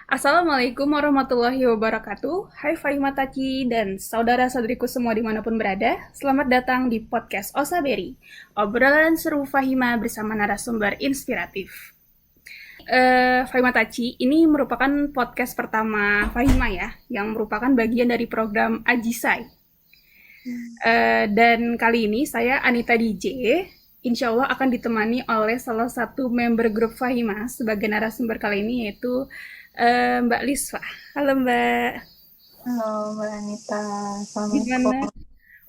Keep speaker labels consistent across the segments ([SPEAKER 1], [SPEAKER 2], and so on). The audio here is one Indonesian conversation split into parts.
[SPEAKER 1] Assalamualaikum warahmatullahi wabarakatuh. Hai Fahima Taci dan saudara-saudariku semua dimanapun berada. Selamat datang di podcast Osaberi. Obrolan seru Fahima bersama narasumber inspiratif. Fahima Taci, ini merupakan podcast pertama Fahima ya, yang merupakan bagian dari program Ajisai. Dan kali ini saya Anita DJ, insya Allah akan ditemani oleh salah satu member grup Fahima sebagai narasumber kali ini yaitu Mbak Liswa. Halo Mbak,
[SPEAKER 2] Halo Mbak Anita,
[SPEAKER 1] gimana?
[SPEAKER 2] Assalamualaikum.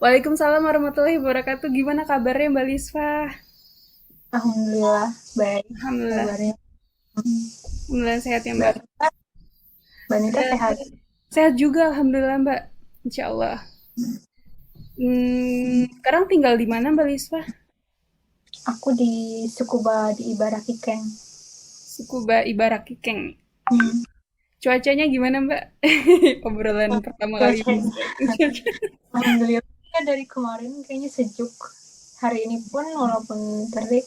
[SPEAKER 1] Waalaikumsalam warahmatullahi wabarakatuh. Gimana kabarnya Mbak Liswa?
[SPEAKER 2] Alhamdulillah baik
[SPEAKER 1] Alhamdulillah,
[SPEAKER 2] kabarnya. Hmm.
[SPEAKER 1] alhamdulillah sehat ya
[SPEAKER 2] Mbak
[SPEAKER 1] Mbak.
[SPEAKER 2] Anita, Mbak Anita sehat?
[SPEAKER 1] Sehat juga, alhamdulillah Mbak. Insya Allah. Sekarang tinggal di mana Mbak Liswa?
[SPEAKER 2] Aku di Sukuba di Ibaraki Keng.
[SPEAKER 1] Sukuba Ibaraki Keng.
[SPEAKER 2] Hmm.
[SPEAKER 1] Cuacanya gimana Mbak? Obrolan pertama kali ini.
[SPEAKER 2] Cuacanya, Alhamdulillah ya, dari kemarin kayaknya sejuk. Hari ini pun walaupun terik,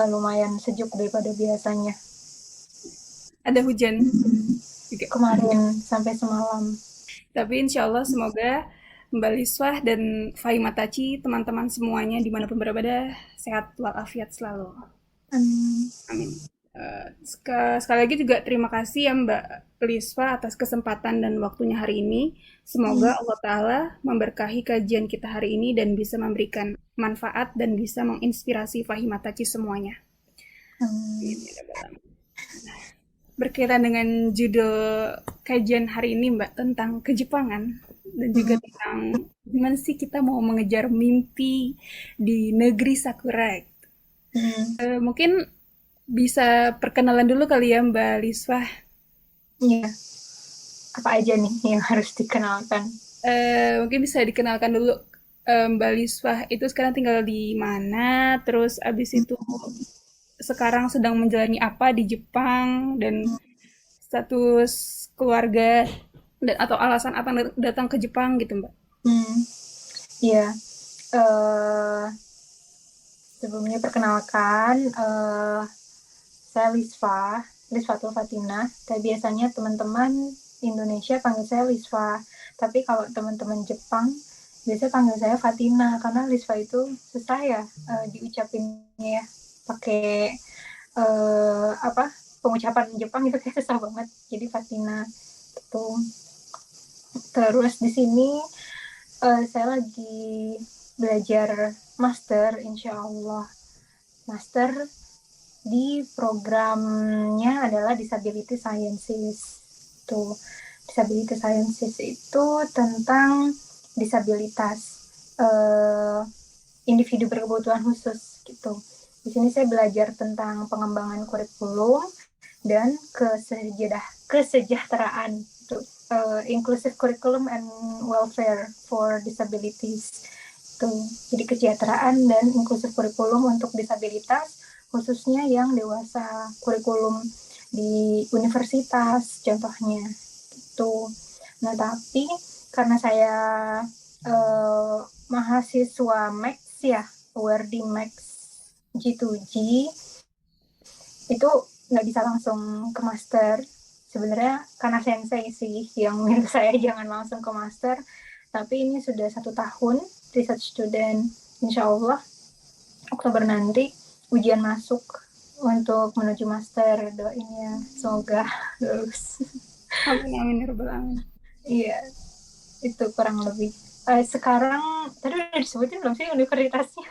[SPEAKER 2] lumayan sejuk daripada biasanya.
[SPEAKER 1] Ada hujan
[SPEAKER 2] Hmm.
[SPEAKER 1] juga.
[SPEAKER 2] Kemarin sampai semalam.
[SPEAKER 1] Tapi insya Allah semoga Mbak Liswah dan Fahim Mataci, teman-teman semuanya dimanapun berada, sehat walafiat selalu.
[SPEAKER 2] Hmm.
[SPEAKER 1] Amin. Sekali lagi juga terima kasih ya Mbak Liswa atas kesempatan dan waktunya hari ini. Semoga
[SPEAKER 2] Hmm.
[SPEAKER 1] Allah Ta'ala memberkahi kajian kita hari ini dan bisa memberikan manfaat dan bisa menginspirasi Fahim Mataci semuanya.
[SPEAKER 2] Hmm.
[SPEAKER 1] Amin, ya Rabbal Alamin. Berkaitan dengan judul kajian hari ini Mbak tentang kejepangan dan juga
[SPEAKER 2] Hmm.
[SPEAKER 1] tentang gimana sih kita mau mengejar mimpi di negeri Sakura.
[SPEAKER 2] Hmm.
[SPEAKER 1] Mungkin bisa perkenalan dulu kali ya Mbak Liswah.
[SPEAKER 2] Iya, apa aja nih yang harus dikenalkan?
[SPEAKER 1] Mungkin bisa dikenalkan dulu Mbak Liswah itu sekarang tinggal di mana, terus abis itu sekarang sedang menjalani apa di Jepang dan status keluarga dan atau alasan apa datang ke Jepang gitu Mbak.
[SPEAKER 2] Hmm. Iya, eh sebelumnya perkenalkan, saya Lisfatul Fatina. Tapi biasanya teman-teman Indonesia panggil saya Lisfa. Tapi kalau teman-teman Jepang, biasa panggil saya Fatina karena Lisfa itu susah ya diucapinnya ya, pakai apa pengucapan Jepang itu kayak susah banget. Jadi Fatina itu. Terus di sini saya lagi belajar master, insya Allah. Master di programnya adalah Disability Sciences. Tuh, Disability Sciences itu tentang disabilitas individu berkebutuhan khusus gitu. Di sini saya belajar tentang pengembangan kurikulum dan kesejahteraan itu, inclusive curriculum and welfare for disabilities. Itu jadi kesejahteraan dan inklusif kurikulum untuk disabilitas, khususnya yang dewasa, kurikulum di universitas contohnya itu. Nah, tapi karena saya eh, mahasiswa Max ya, aware di Max G2G, itu nggak bisa langsung ke master. Sebenarnya karena sensei sih yang minta saya jangan langsung ke master, tapi ini sudah 1 tahun research student. Insya Allah Oktober nanti ujian masuk untuk menuju master, doain ya semoga lulus.
[SPEAKER 1] Amin amin ya rabbal alamin.
[SPEAKER 2] Iya, itu kurang lebih. Sekarang tadi udah disebutin belum sih universitasnya?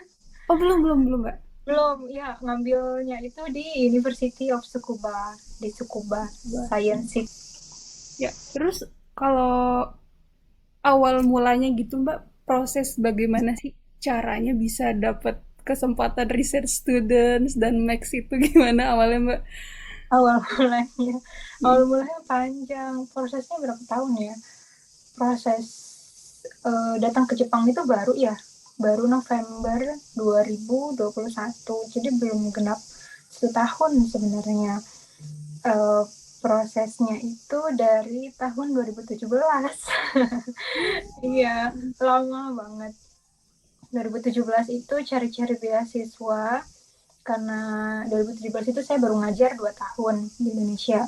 [SPEAKER 1] Oh belum belum belum Mbak.
[SPEAKER 2] Belum, ya ngambilnya itu di University of Tsukuba, di Tsukuba Science.
[SPEAKER 1] Ya, terus kalau awal mulanya gitu Mbak, proses bagaimana sih caranya bisa dapat kesempatan research students dan Max itu gimana awalnya Mbak?
[SPEAKER 2] Awal mulanya, awal
[SPEAKER 1] Hmm.
[SPEAKER 2] mulanya panjang, prosesnya berapa tahun ya? Proses datang ke Jepang itu baru ya, baru November 2021, jadi belum genap 1 tahun sebenarnya. eh, Prosesnya itu dari tahun 2017. Iya, lama banget. 2017 itu cari-cari beasiswa, karena 2017 itu saya baru ngajar 2 tahun di Indonesia.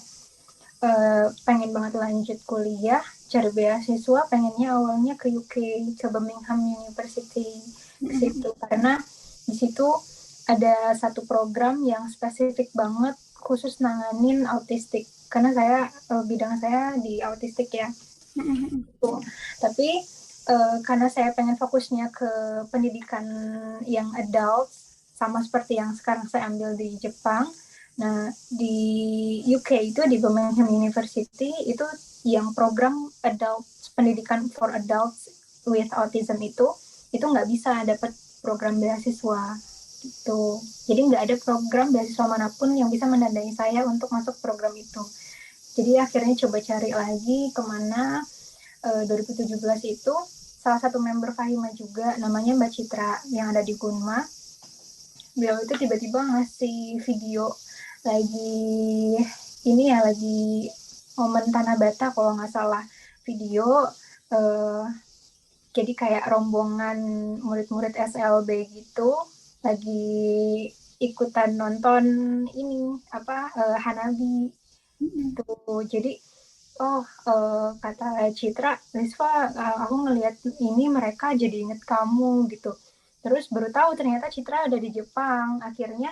[SPEAKER 2] pengen banget lanjut kuliah, cari beasiswa, pengennya awalnya ke UK, ke Birmingham University, ke situ karena di situ ada satu program yang spesifik banget khusus nanganin autistik. Karena bidang saya di autistik ya. Tapi karena saya pengen fokusnya ke pendidikan yang adult, sama seperti yang sekarang saya ambil di Jepang. Nah, di UK itu di Birmingham University itu yang program adult pendidikan for adults with autism itu nggak bisa dapat program beasiswa gitu. Jadi nggak ada program beasiswa manapun yang bisa mendanai saya untuk masuk program itu. Jadi akhirnya coba cari lagi kemana. 2017 itu salah satu member Fahima juga namanya Mbak Citra yang ada di Gunma. Beliau itu tiba-tiba ngasih video lagi momen Tanah Bata kalau nggak salah video jadi kayak rombongan murid-murid SLB gitu lagi ikutan nonton ini Hanabi tuh. Jadi kata Citra, Risva, aku ngelihat ini mereka jadi inget kamu gitu. Terus baru tahu ternyata Citra ada di Jepang. Akhirnya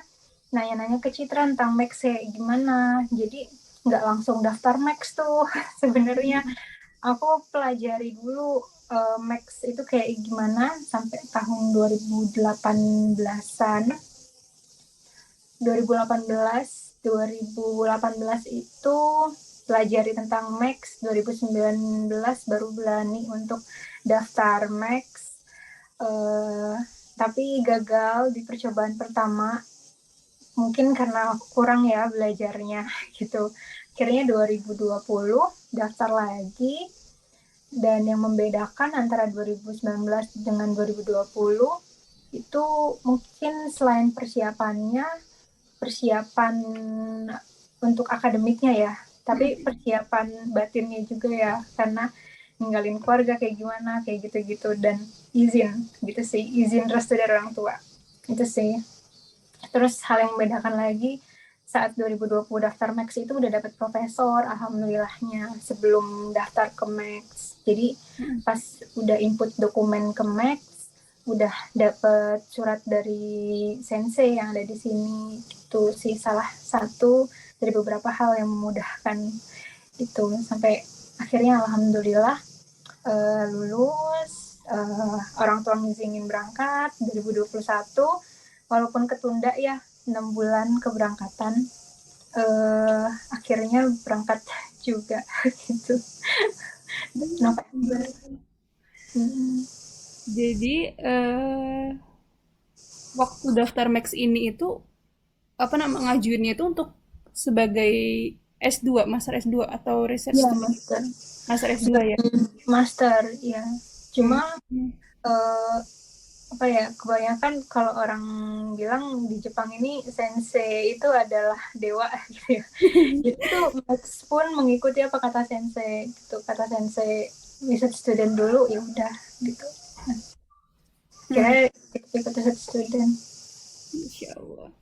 [SPEAKER 2] nanya-nanya ke Citra tentang Max gimana. Jadi nggak langsung daftar Max tuh. Sebenarnya aku pelajari dulu Max itu kayak gimana sampai tahun 2018-an. 2018 itu pelajari tentang Max, 2019 baru berani untuk daftar Max, tapi gagal di percobaan pertama, mungkin karena kurang ya belajarnya gitu. Akhirnya 2020 daftar lagi, dan yang membedakan antara 2019 dengan 2020 itu mungkin selain persiapan untuk akademiknya ya, tapi persiapan batinnya juga ya, karena ninggalin keluarga kayak gimana, kayak gitu-gitu, dan izin restu dari orang tua, itu sih. Terus hal yang membedakan lagi, saat 2020 daftar Max itu udah dapet profesor, alhamdulillahnya, sebelum daftar ke Max. Jadi pas udah input dokumen ke Max, udah dapet surat dari sensei yang ada di sini. Itu sih salah satu dari beberapa hal yang memudahkan itu, sampai akhirnya alhamdulillah lulus, orang tua ngizinin berangkat 2021, walaupun ketunda ya 6 bulan keberangkatan, akhirnya berangkat juga gitu. November.
[SPEAKER 1] Jadi waktu daftar Max ini itu apa nama ngajuinnya itu untuk sebagai S2, master S2 atau research
[SPEAKER 2] Ya,
[SPEAKER 1] student?
[SPEAKER 2] master.
[SPEAKER 1] Master S2 ya.
[SPEAKER 2] Master, ya. Cuma
[SPEAKER 1] Hmm.
[SPEAKER 2] kebanyakan kalau orang bilang di Jepang ini sensei itu adalah dewa gitu ya. Jadi tuh Max pun mengikuti apa kata sensei gitu. Kata sensei research student dulu, ya udah gitu. Kira ikut research student.
[SPEAKER 1] Insya Allah.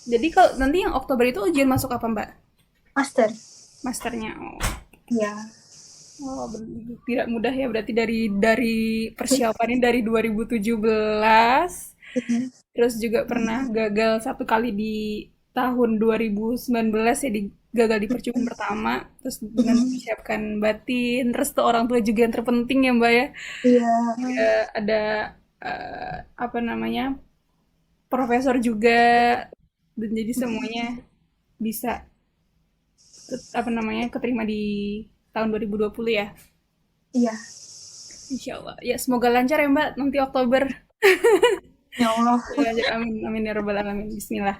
[SPEAKER 1] Jadi kalau nanti yang Oktober itu ujian masuk apa Mbak?
[SPEAKER 2] Master.
[SPEAKER 1] Masternya. Oh.
[SPEAKER 2] Ya.
[SPEAKER 1] Oh, tidak mudah ya berarti dari persiapannya dari 2017, terus juga pernah gagal satu kali di tahun 2019 ya, gagal di percobaan pertama, terus dengan mempersiapkan batin, terus tuh orang tua juga yang terpenting ya Mbak ya.
[SPEAKER 2] Iya.
[SPEAKER 1] Ada apa namanya profesor juga, dan jadi semuanya bisa apa namanya keterima di tahun 2020 ya.
[SPEAKER 2] Iya.
[SPEAKER 1] Insya Allah. Ya, semoga lancar ya Mbak nanti Oktober.
[SPEAKER 2] Ya Allah.
[SPEAKER 1] Semoga lancar. Amin. Amin ya Rabbal Alamin. Bismillah.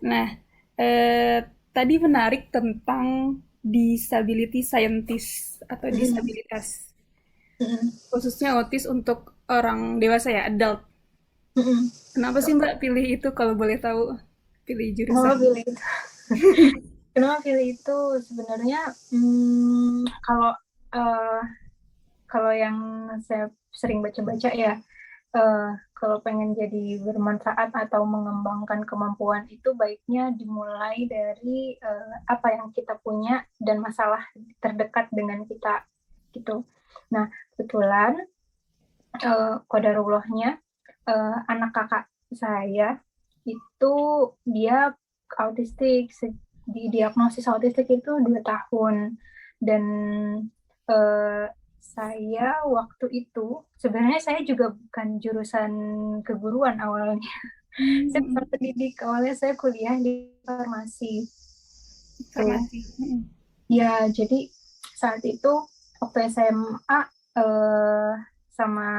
[SPEAKER 1] Nah, tadi menarik tentang disability scientist atau disabilitas. Khususnya autis untuk orang dewasa ya, adult. Kenapa sih Mbak pilih itu kalau boleh tahu? Pilih
[SPEAKER 2] Kenapa
[SPEAKER 1] jurusan.
[SPEAKER 2] pilih itu? Kenapa pilih itu? Sebenarnya kalau uh, kalau yang saya sering baca-baca ya, kalau pengen jadi bermanfaat atau mengembangkan kemampuan itu baiknya dimulai dari apa yang kita punya dan masalah terdekat dengan kita gitu. Nah, kebetulan kodarullahnya anak kakak saya itu dia autistik, didiagnosis autistik itu 2 tahun dan eh, saya waktu itu sebenarnya saya juga bukan jurusan keguruan awalnya. Saya bukan
[SPEAKER 1] Hmm,
[SPEAKER 2] pendidik, awalnya saya kuliah di farmasi tuh.
[SPEAKER 1] Informasi.
[SPEAKER 2] Ya, jadi saat itu waktu SMA eh, sama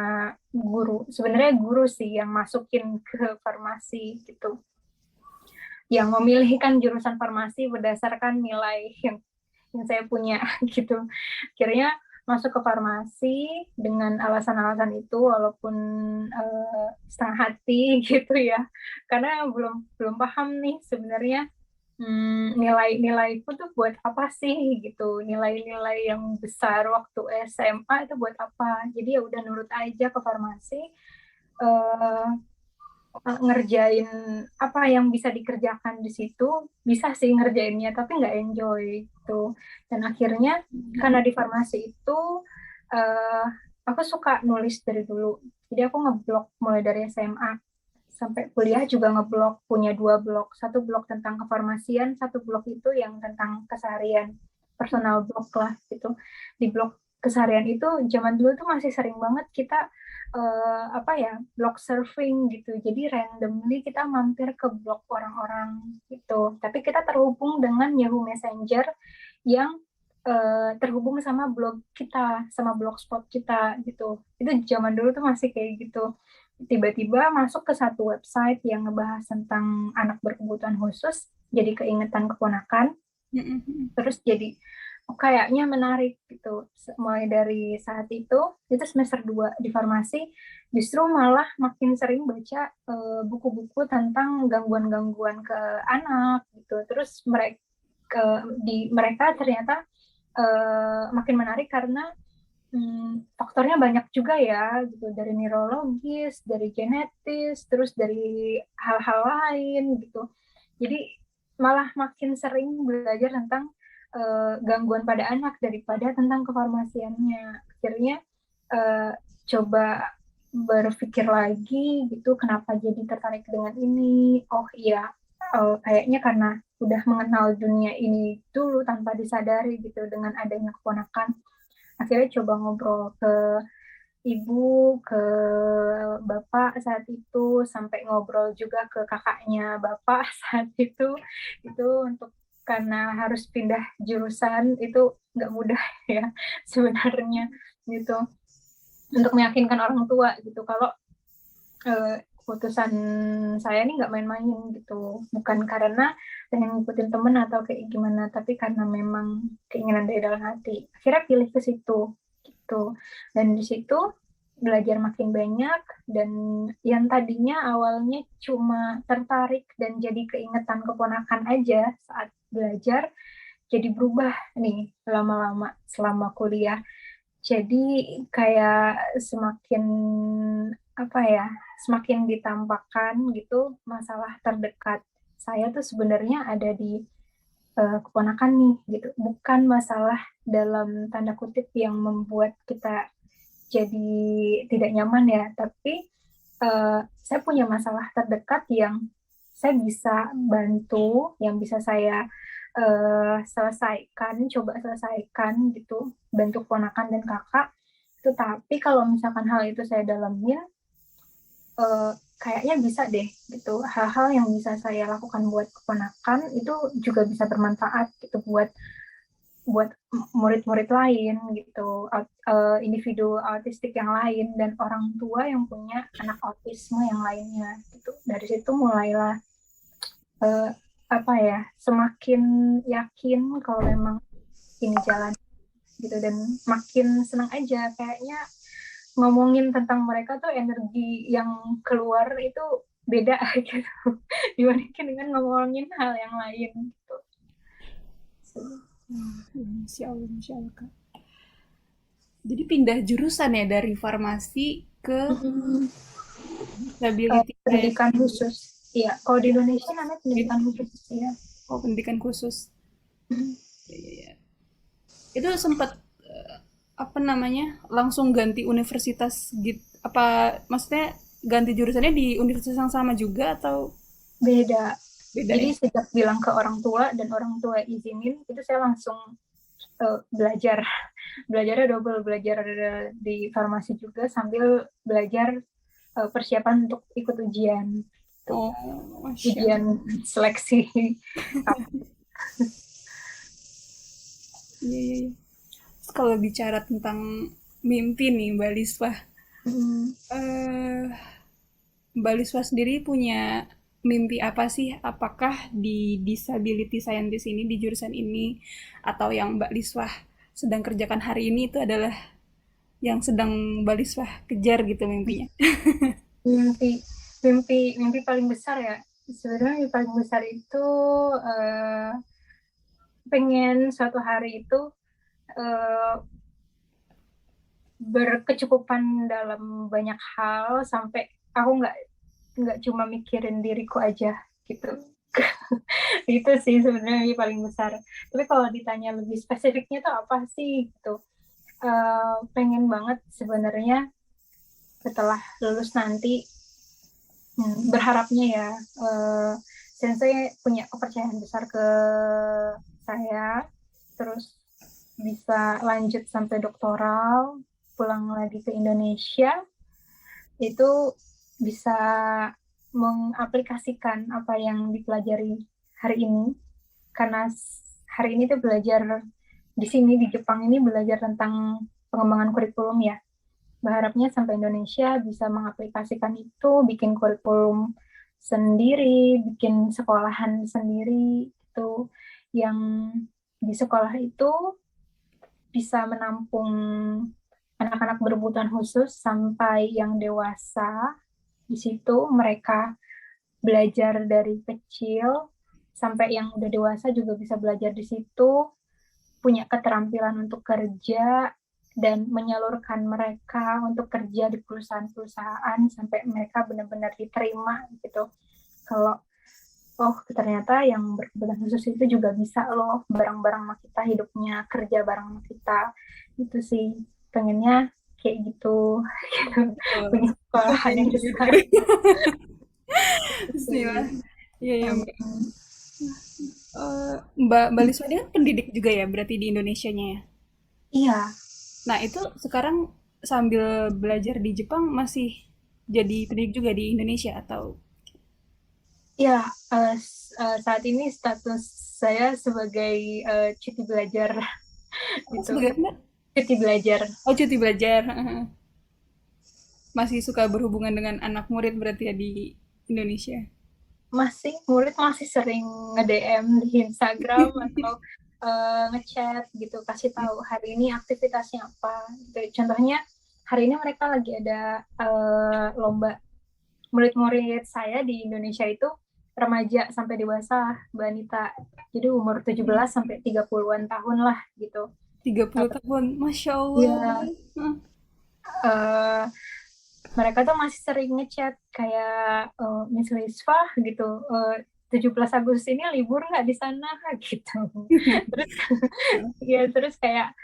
[SPEAKER 2] guru, sebenarnya guru sih yang masukin ke farmasi gitu, yang memilihkan jurusan farmasi berdasarkan nilai yang saya punya gitu. Akhirnya masuk ke farmasi dengan alasan-alasan itu walaupun setengah hati gitu ya. Karena belum belum paham nih sebenarnya nilai-nilaiku tuh buat apa sih gitu. Nilai-nilai yang besar waktu SMA itu buat apa. Jadi ya udah nurut aja ke farmasi. eh Ngerjain apa yang bisa dikerjakan di situ bisa sih ngerjainnya tapi nggak enjoy gitu dan akhirnya karena di farmasi itu uh, aku suka nulis dari dulu jadi aku ngeblog mulai dari SMA sampai kuliah juga ngeblog punya 2 blog satu blog tentang kefarmasian satu blog itu yang tentang keseharian personal blog lah gitu di blog keseharian itu zaman dulu tuh masih sering banget kita apa ya blog surfing gitu jadi randomly kita mampir ke blog orang-orang gitu tapi kita terhubung dengan Yahoo Messenger yang terhubung sama blog kita sama blogspot kita gitu itu zaman dulu tuh masih kayak gitu tiba-tiba masuk ke satu website yang ngebahas tentang anak berkebutuhan khusus jadi keingetan keponakan terus jadi oh, kayaknya menarik gitu mulai dari saat itu semester 2 di farmasi justru malah makin sering baca buku-buku tentang gangguan-gangguan ke anak gitu terus mereka ternyata makin menarik karena faktornya banyak juga ya gitu dari neurologis dari genetis terus dari hal-hal lain gitu jadi malah makin sering belajar tentang gangguan pada anak daripada tentang kefarmasiannya. Akhirnya uh, coba berpikir lagi gitu, kenapa jadi tertarik dengan ini? Oh iya, kayaknya karena udah mengenal dunia ini dulu tanpa disadari gitu dengan adanya keponakan. Akhirnya coba ngobrol ke ibu, ke bapak saat itu, sampai ngobrol juga ke kakaknya bapak saat itu untuk karena harus pindah jurusan itu nggak mudah ya sebenarnya gitu untuk meyakinkan orang tua gitu kalau keputusan saya ini nggak main-main gitu bukan karena pengen ngikutin temen atau kayak gimana tapi karena memang keinginan dari dalam hati akhirnya pilih ke situ gitu dan di situ belajar makin banyak dan yang tadinya awalnya cuma tertarik dan jadi keingetan keponakan aja saat belajar jadi berubah nih lama-lama selama kuliah jadi kayak semakin apa ya, semakin ditampakkan gitu masalah terdekat saya tuh sebenarnya ada di keponakan nih gitu. Bukan masalah dalam tanda kutip yang membuat kita jadi tidak nyaman ya, tapi saya punya masalah terdekat yang saya bisa bantu, yang bisa saya selesaikan, coba selesaikan gitu, bantu keponakan dan kakak. Tetapi kalau misalkan hal itu saya dalamin, kayaknya bisa deh gitu. Hal-hal yang bisa saya lakukan buat keponakan itu juga bisa bermanfaat gitu buat buat murid-murid lain gitu, individu autistik yang lain dan orang tua yang punya anak autisme yang lainnya gitu. Dari situ mulailah eh, apa ya semakin yakin kalau memang ini jalan gitu dan makin senang aja kayaknya ngomongin tentang mereka tuh energi yang keluar itu beda gitu dibandingkan dengan ngomongin hal yang lain gitu.
[SPEAKER 1] Insya Allah, Insya Allah, Kak. Jadi pindah jurusan ya dari farmasi ke
[SPEAKER 2] Mm-mm.
[SPEAKER 1] Disability kayak
[SPEAKER 2] pendidikan khusus. Iya, kalau di Indonesia namanya pendidikan khusus ya.
[SPEAKER 1] oh pendidikan khusus. Iya, iya, iya. Itu sempat apa namanya langsung ganti universitas gitu apa maksudnya ganti jurusannya di universitas yang sama juga atau
[SPEAKER 2] Beda.
[SPEAKER 1] beda
[SPEAKER 2] Jadi
[SPEAKER 1] ya?
[SPEAKER 2] sejak bilang ke orang tua dan orang tua izinin, itu saya langsung belajar. Belajarnya double, belajar di farmasi juga sambil belajar persiapan untuk ikut ujian. Tuh,
[SPEAKER 1] Oh, Masya
[SPEAKER 2] ujian
[SPEAKER 1] Allah.
[SPEAKER 2] seleksi.
[SPEAKER 1] Iya, iya, iya. Terus kalau bicara tentang mimpi nih, Mbak Liswa,
[SPEAKER 2] Hmm,
[SPEAKER 1] eh Mbak Liswa sendiri punya mimpi apa sih? Apakah di disability scientist ini, di jurusan ini, atau yang Mbak Liswa sedang kerjakan hari ini itu adalah yang sedang Mbak Liswa kejar gitu mimpinya?
[SPEAKER 2] mimpi, mimpi paling besar ya. Sebenarnya mimpi paling besar itu uh, pengen suatu hari itu uh, berkecukupan dalam banyak hal sampai aku nggak cuma mikirin diriku aja gitu. Itu sih sebenarnya yang paling besar. Tapi kalau ditanya lebih spesifiknya tuh apa sih gitu, pengen banget sebenarnya setelah lulus nanti, berharapnya ya, sensei punya kepercayaan besar ke saya, terus bisa lanjut sampai doktoral, pulang lagi ke Indonesia, itu bisa mengaplikasikan apa yang dipelajari hari ini. Karena hari ini tuh belajar di sini di Jepang ini belajar tentang pengembangan kurikulum ya. Berharapnya sampai Indonesia bisa mengaplikasikan itu, bikin kurikulum sendiri, bikin sekolahan sendiri itu yang di sekolah itu bisa menampung anak-anak berkebutuhan khusus sampai yang dewasa. Di situ mereka belajar dari kecil sampai yang udah dewasa juga bisa belajar di situ, punya keterampilan untuk kerja dan menyalurkan mereka untuk kerja di perusahaan-perusahaan sampai mereka benar-benar diterima gitu. Kalau oh ternyata yang berkebutuhan khusus itu juga bisa loh bareng-bareng sama kita hidupnya, kerja bareng sama kita. Itu sih pengennya kayak gitu, gitu.
[SPEAKER 1] Betul.
[SPEAKER 2] Punya sekolahan
[SPEAKER 1] Amin.
[SPEAKER 2] yang besar.
[SPEAKER 1] Bismillah. Iya, iya, Mbak.
[SPEAKER 2] Amin.
[SPEAKER 1] Mbak Liswa ini kan pendidik juga ya, berarti di Indonesianya ya.
[SPEAKER 2] Iya,
[SPEAKER 1] Nah, itu sekarang sambil belajar di Jepang masih jadi pendidik juga di Indonesia atau
[SPEAKER 2] iya, saat ini status saya sebagai cuti belajar
[SPEAKER 1] oh,
[SPEAKER 2] gitu,
[SPEAKER 1] sebagai apa?
[SPEAKER 2] cuti belajar.
[SPEAKER 1] Oh, cuti belajar. Masih suka berhubungan dengan anak murid berarti ya di Indonesia.
[SPEAKER 2] Masih murid masih sering nge-DM di Instagram atau ngechat gitu, kasih tahu hari ini aktivitasnya apa. Gitu. Contohnya hari ini mereka lagi ada lomba, murid-murid saya di Indonesia itu remaja sampai dewasa, Mbak Anita. Jadi umur 17 sampai 30-an tahun lah gitu.
[SPEAKER 1] 30 tahun. Masya Allah.
[SPEAKER 2] Ya,
[SPEAKER 1] Hah.
[SPEAKER 2] uh, mereka tuh masih sering ngechat kayak Miss Wisfa gitu, 17 Agustus ini libur nggak di sana gitu. Terus ya terus kayak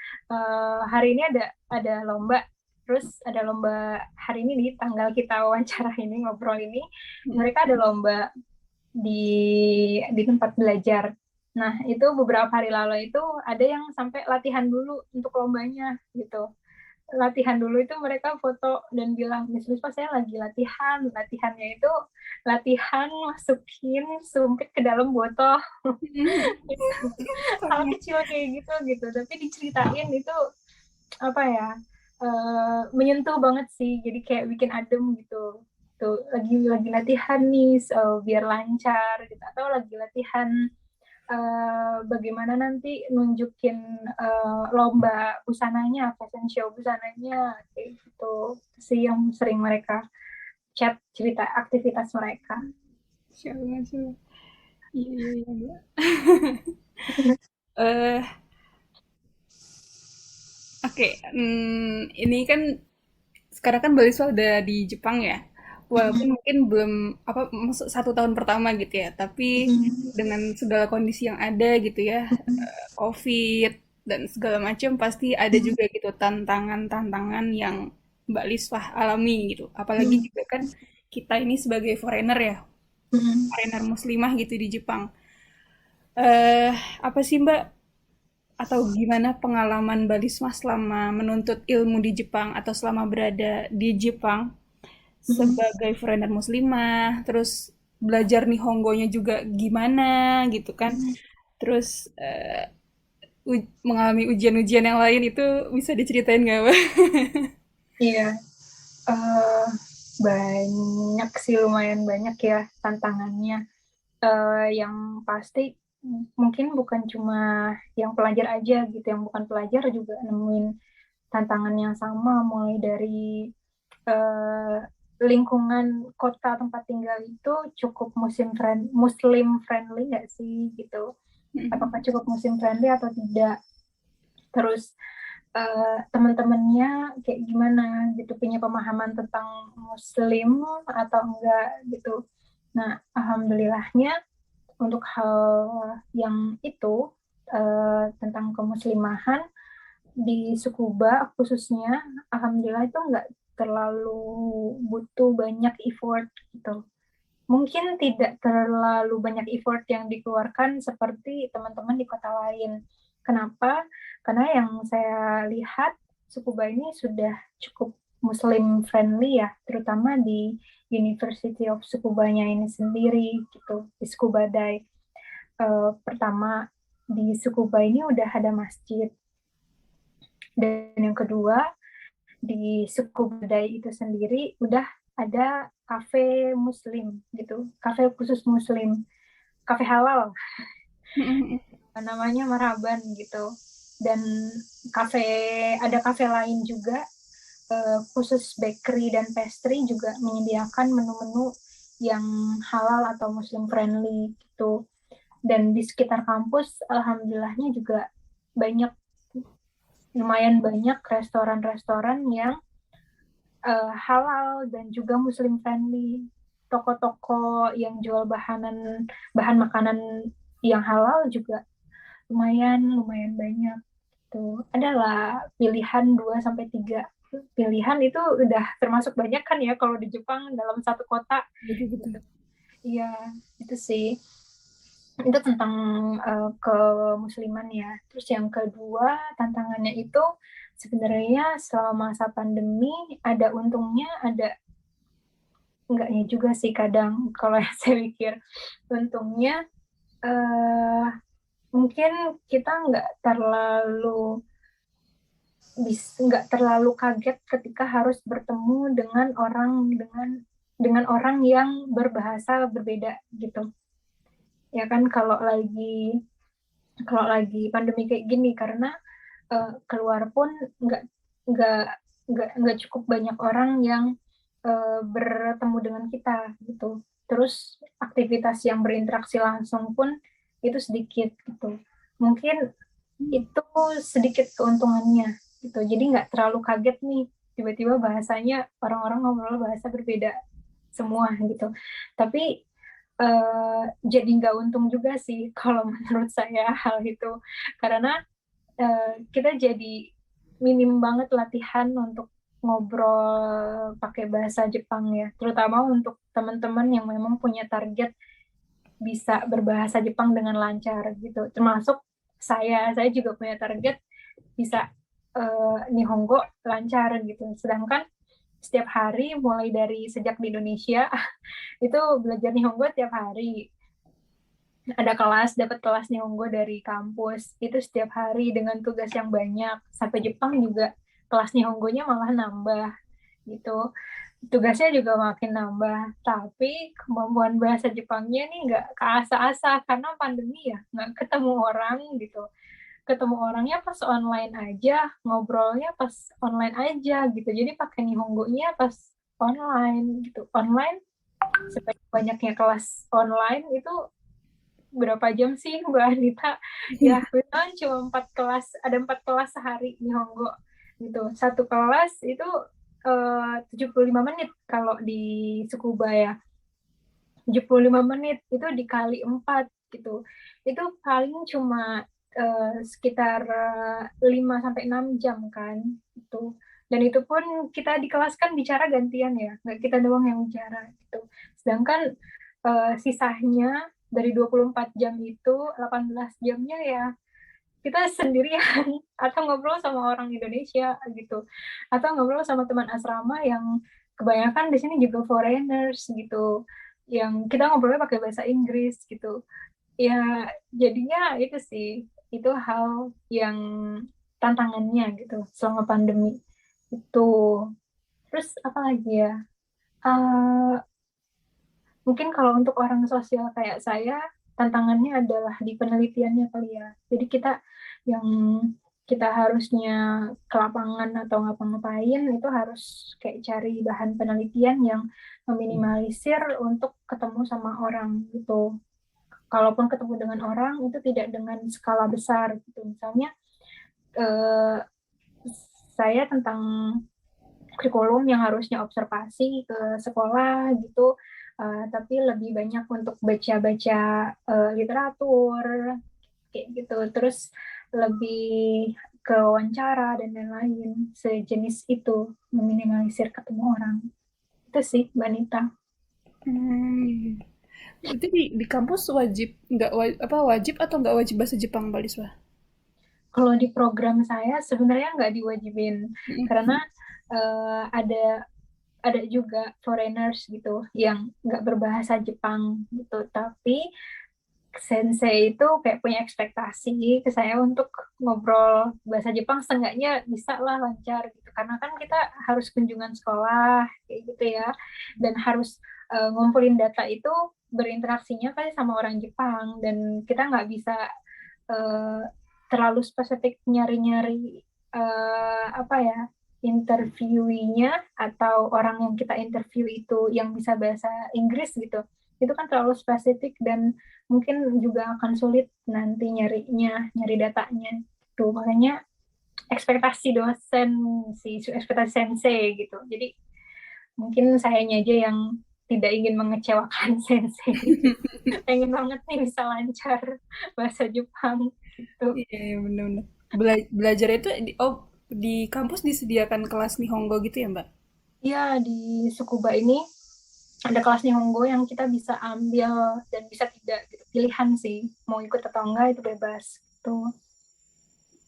[SPEAKER 2] hari ini ada lomba, terus ada lomba hari ini di tanggal kita wawancara ini ngobrol ini, mereka ada lomba di tempat belajar. Nah, itu beberapa hari lalu itu ada yang sampai latihan dulu untuk lombanya gitu. Latihan dulu itu mereka foto dan bilang, Miss Mispa saya lagi latihan. Latihannya itu latihan masukin sumpit ke dalam botol. Hal kecil kayak gitu gitu. Tapi diceritain itu apa ya, menyentuh banget sih. Jadi kayak bikin adem gitu. Tuh lagi latihan nih biar lancar gitu, atau lagi latihan bagaimana nanti nunjukin lomba busananya, fashion show busananya, kayak gitu sih yang sering mereka chat, cerita aktivitas mereka.
[SPEAKER 1] Masya Allah, Masya Allah. Iya, iya, iya, Mbak. Eh, Oke, ini kan sekarang kan Mbak Liswa udah di Jepang ya. walaupun mungkin belum apa masuk 1 tahun pertama gitu ya, tapi
[SPEAKER 2] Mm-mm.
[SPEAKER 1] dengan segala kondisi yang ada gitu ya, COVID dan segala macam pasti ada juga gitu tantangan-tantangan yang Mbak Liswah alami gitu. Apalagi
[SPEAKER 2] Mm-mm.
[SPEAKER 1] juga kan kita ini sebagai foreigner ya,
[SPEAKER 2] Mm-mm.
[SPEAKER 1] foreigner muslimah gitu di Jepang. Eh, apa sih Mbak atau gimana pengalaman Mbak Liswah selama menuntut ilmu di Jepang atau selama berada di Jepang
[SPEAKER 2] Mm-mm.
[SPEAKER 1] sebagai foreigner muslimah, terus belajar Nihongonya juga gimana gitu kan. Terus mengalami ujian-ujian yang lain itu bisa diceritain nggak, Mbak?
[SPEAKER 2] Iya, eh, banyak sih, lumayan banyak ya tantangannya. Yang pasti mungkin bukan cuma yang pelajar aja gitu, yang bukan pelajar juga nemuin tantangan yang sama, mulai dari eh, lingkungan kota tempat tinggal itu cukup muslim friendly nggak sih gitu, apakah cukup muslim friendly atau tidak, terus teman-temannya kayak gimana gitu, punya pemahaman tentang muslim atau enggak gitu. Nah, alhamdulillahnya untuk hal yang itu, tentang kemuslimahan di Tsukuba khususnya, alhamdulillah itu nggak terlalu butuh banyak effort gitu. Mungkin tidak terlalu banyak effort yang dikeluarkan seperti teman-teman di kota lain. Kenapa? Karena yang saya lihat, Tsukuba ini sudah cukup Muslim friendly ya, terutama di University of Tsukubanya ini sendiri gitu, di Tsukuba Dai. Pertama, di Tsukuba ini udah ada masjid, dan yang kedua, di suku Budai itu sendiri udah ada kafe muslim gitu, kafe khusus muslim, kafe halal, namanya Maraban gitu. Dan kafe, ada kafe lain juga, khusus bakery dan pastry, juga menyediakan menu-menu yang halal atau muslim friendly gitu. Dan di sekitar kampus alhamdulillahnya juga banyak, lumayan banyak restoran-restoran yang halal dan juga muslim friendly. Toko-toko yang jual bahan makanan yang halal juga lumayan lumayan banyak. Tuh, adalah pilihan 2 sampai 3 pilihan, itu udah termasuk banyak kan ya kalau di Jepang dalam satu kota
[SPEAKER 1] Betul-betul.
[SPEAKER 2] gitu. Iya, itu sih. Itu tentang kemusliman ya. Terus yang kedua, tantangannya itu sebenarnya selama masa pandemi ada untungnya, ada enggaknya juga sih kadang. Kalau saya pikir untungnya, eh, mungkin kita nggak terlalu kaget ketika harus bertemu dengan orang yang berbahasa berbeda gitu. Ya kan, kalau lagi pandemi kayak gini, karena keluar pun nggak nggak nggak cukup banyak orang yang bertemu dengan kita gitu. Terus aktivitas yang berinteraksi langsung pun itu sedikit gitu. Mungkin itu sedikit keuntungannya gitu. Jadi nggak terlalu kaget nih, tiba-tiba bahasanya orang-orang ngobrol bahasa berbeda semua gitu. Tapi jadi nggak untung juga sih kalau menurut saya hal itu, karena kita jadi minim banget latihan untuk ngobrol pakai bahasa Jepang ya, terutama untuk teman-teman yang memang punya target bisa berbahasa Jepang dengan lancar gitu. Termasuk saya juga punya target bisa Nihongo lancar gitu. Sedangkan setiap hari mulai dari sejak di Indonesia itu belajar Nihongo tiap hari, ada kelas, dapat kelas Nihongo dari kampus itu setiap hari dengan tugas yang banyak. Sampai Jepang juga kelas Nihongonya malah nambah gitu, tugasnya juga makin nambah, tapi kemampuan bahasa Jepangnya nih nggak keasa-asa karena pandemi ya, nggak ketemu orang gitu. Ketemu orangnya pas online aja, ngobrolnya pas online aja gitu, jadi pakai Nihongonya pas online gitu. Online, sebanyak banyaknya kelas online itu berapa jam sih Mbak Anita? Ya, memang cuma 4 kelas, ada 4 kelas sehari Nihongo gitu. Satu kelas itu 75 menit kalau di Tsukuba ya. 75 menit itu dikali 4 gitu. Itu paling cuma sekitar 5 sampai 6 jam kan itu. Dan itu pun kita di kelas kan bicara gantian ya, nggak kita doang yang bicara gitu. Sedangkan sisanya dari 24 jam itu 18 jamnya ya kita sendirian atau ngobrol sama orang Indonesia gitu atau ngobrol sama teman asrama yang kebanyakan di sini juga foreigners gitu yang kita ngobrolnya pakai bahasa Inggris gitu ya jadinya itu sih itu hal yang tantangannya gitu selama pandemi itu terus apa lagi ya. Eh, Mungkin kalau untuk orang sosial kayak saya, tantangannya adalah di penelitiannya kali ya. Jadi yang kita harusnya ke lapangan atau ngapa-ngapain itu harus kayak cari bahan penelitian yang meminimalisir untuk ketemu sama orang gitu. Kalaupun ketemu dengan orang itu tidak dengan skala besar gitu. Misalnya eh, saya tentang kurikulum yang harusnya observasi ke sekolah gitu, tapi lebih banyak untuk baca-baca literatur kayak gitu, terus lebih ke wawancara dan lain-lain sejenis itu, meminimalisir ketemu orang. Itu sih, Mbak Nita.
[SPEAKER 1] Hmm. Itu di kampus wajib nggak apa wajib atau nggak wajib bahasa Jepang, Mbak Liswa?
[SPEAKER 2] Kalau di program saya sebenarnya nggak diwajibin
[SPEAKER 1] Mm-mm.
[SPEAKER 2] karena ada juga foreigners gitu yang nggak berbahasa Jepang gitu, tapi sensei itu kayak punya ekspektasi ke saya untuk ngobrol bahasa Jepang setengahnya bisa lah lancar gitu karena kan kita harus kunjungan sekolah kayak gitu ya dan harus ngumpulin data itu berinteraksinya kan sama orang Jepang dan kita nggak bisa uh, terlalu spesifik nyari-nyari apa ya interviewinya atau orang yang kita interview itu yang bisa bahasa Inggris gitu itu kan terlalu spesifik dan mungkin juga akan sulit nanti nyari datanya tuh makanya ekspektasi dosen ekspektasi sensei gitu jadi mungkin sayanya aja yang tidak ingin mengecewakan sensei pengen banget nih bisa lancar bahasa Jepang gitu.
[SPEAKER 1] Iya, iya, bener-bener. Belajar itu di kampus disediakan kelas Nihongo gitu ya, Mbak?
[SPEAKER 2] Ya di Sukuba ini ada kelas Nihongo yang kita bisa ambil dan bisa tidak gitu. Pilihan sih mau ikut atau enggak itu bebas gitu.